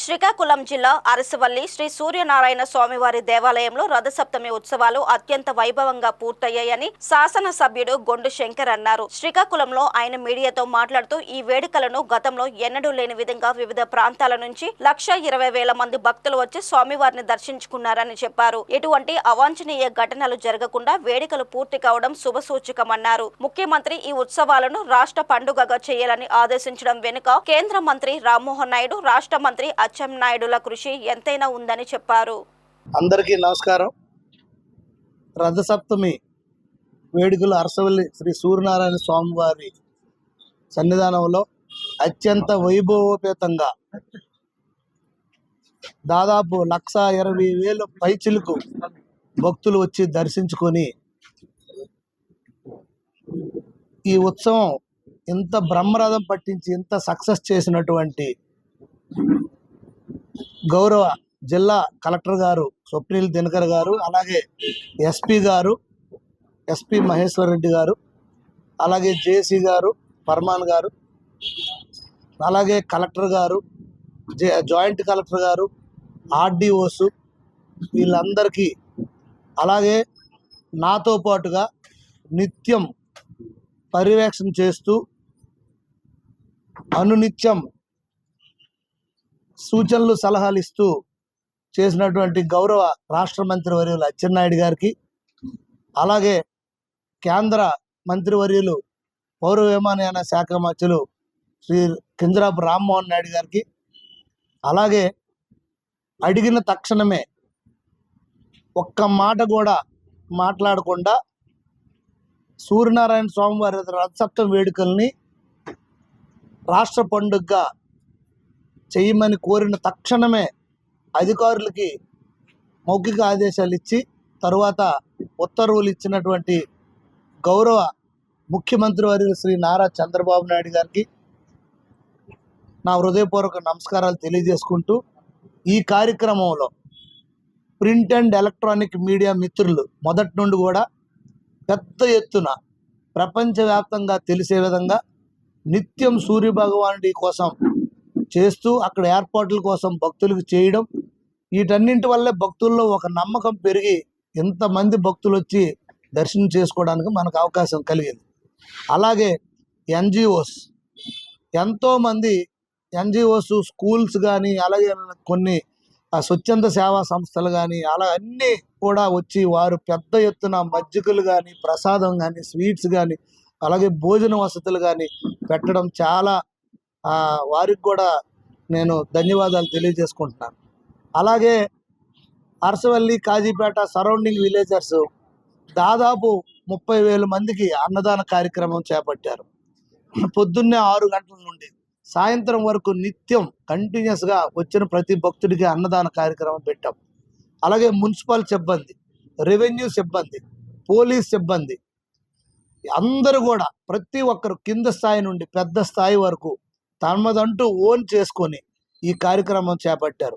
శ్రీకాకుళం జిల్లా అరసవల్లి శ్రీ సూర్యనారాయణ స్వామివారి దేవాలయంలో రథసప్తమి ఉత్సవాలు అత్యంత వైభవంగా పూర్తయ్యాయని శాసనసభ్యుడు గొండు శంకర్ అన్నారు. శ్రీకాకుళంలో ఆయన మీడియాతో మాట్లాడుతూ ఈ వేడుకలను గతంలో ఎన్నడూ లేని విధంగా వివిధ ప్రాంతాల నుంచి 1,20,000 మంది భక్తులు వచ్చి స్వామివారిని దర్శించుకున్నారని చెప్పారు. ఎటువంటి అవాంఛనీయ ఘటనలు జరగకుండా వేడుకలు పూర్తి కావడం శుభసూచకమన్నారు. ముఖ్యమంత్రి ఈ ఉత్సవాలను రాష్ట్ర పండుగగా చేయాలని ఆదేశించడం వెనుక కేంద్ర మంత్రి రామ్మోహన్ నాయుడు, రాష్ట్ర మంత్రి అచ్చెన్నాయుడుల కృషి ఎంతైనా ఉందని చెప్పారు. అందరికీ నమస్కారం. రథసప్తమి వేడుకలు అరసవల్లి శ్రీ సూర్యనారాయణ స్వామివారి సన్నిధానంలో అత్యంత వైభవోపేతంగా దాదాపు 1,20,000 పైచిలకు భక్తులు వచ్చి దర్శించుకొని ఈ ఉత్సవం ఇంత బ్రహ్మరథం పట్టించి ఇంత సక్సెస్ చేసినటువంటి గౌరవ జిల్లా కలెక్టర్ గారు స్వప్నిల్ దినకర్ గారు, అలాగే ఎస్పీ మహేశ్వర్ రెడ్డి గారు, అలాగే జేసీ గారు, ఫర్మాన్ గారు, అలాగే కలెక్టర్ గారు, జాయింట్ కలెక్టర్ గారు, ఆర్డీఓస్ వీళ్ళందరికీ, అలాగే నాతో పాటుగా నిత్యం పర్యవేక్షణ చేస్తూ అనునిత్యం సూచనలు సలహాలు ఇస్తూ చేసినటువంటి గౌరవ రాష్ట్ర మంత్రివర్యులు అచ్చెన్నాయుడు గారికి, అలాగే కేంద్ర మంత్రివర్యులు పౌర విమానయాన శాఖ మంత్రులు శ్రీ కింజరాపు రామ్మోహన్ నాయుడు గారికి, అలాగే అడిగిన తక్షణమే ఒక్క మాట కూడా మాట్లాడకుండా సూర్యనారాయణ స్వామివారి రథసప్తమి వేడుకల్ని రాష్ట్ర పండుగగా చేయమని కోరిన తక్షణమే అధికారులకి మౌఖిక ఆదేశాలు ఇచ్చి తరువాత ఉత్తర్వులు ఇచ్చినటువంటి గౌరవ ముఖ్యమంత్రి వర్యులు శ్రీ నారా చంద్రబాబు నాయుడు గారికి నా హృదయపూర్వక నమస్కారాలు తెలియజేసుకుంటూ, ఈ కార్యక్రమంలో ప్రింట్ అండ్ ఎలక్ట్రానిక్ మీడియా మిత్రులు మొదటి నుండి కూడా పెద్ద ఎత్తున ప్రపంచవ్యాప్తంగా తెలిసే విధంగా నిత్యం సూర్య భగవానుడి కోసం చేస్తూ అక్కడ ఏర్పాట్ల కోసం భక్తులకు చేయడం, వీటన్నింటి వల్లే భక్తుల్లో ఒక నమ్మకం పెరిగి ఇంతమంది భక్తులు వచ్చి దర్శనం చేసుకోవడానికి మనకు అవకాశం కలిగింది. అలాగే ఎన్జిఓస్, ఎంతోమంది ఎన్జిఓస్, స్కూల్స్ కానీ, అలాగే కొన్ని స్వచ్ఛంద సేవా సంస్థలు కానీ, అలా అన్నీ కూడా వచ్చి వారు పెద్ద ఎత్తున మజ్జిగలు కానీ, ప్రసాదం కానీ, స్వీట్స్ కానీ, అలాగే భోజన వసతులు కానీ పెట్టడం చాలా వారికి కూడా నేను ధన్యవాదాలు తెలియజేసుకుంటున్నాను. అలాగే అరసవల్లి, కాజీపేట సరౌండింగ్ విలేజర్స్ దాదాపు 30,000 మందికి అన్నదాన కార్యక్రమం చేపట్టారు. పొద్దున్నే 6 గంటల నుండి సాయంత్రం వరకు నిత్యం కంటిన్యూస్గా వచ్చిన ప్రతి భక్తుడికి అన్నదాన కార్యక్రమం పెట్టాం. అలాగే మున్సిపల్ సిబ్బంది, రెవెన్యూ సిబ్బంది, పోలీస్ సిబ్బంది అందరూ కూడా ప్రతి ఒక్కరు కింద స్థాయి నుండి పెద్ద స్థాయి వరకు తమదంటూ ఓన్ చేసుకొని ఈ కార్యక్రమం చేపట్టారు.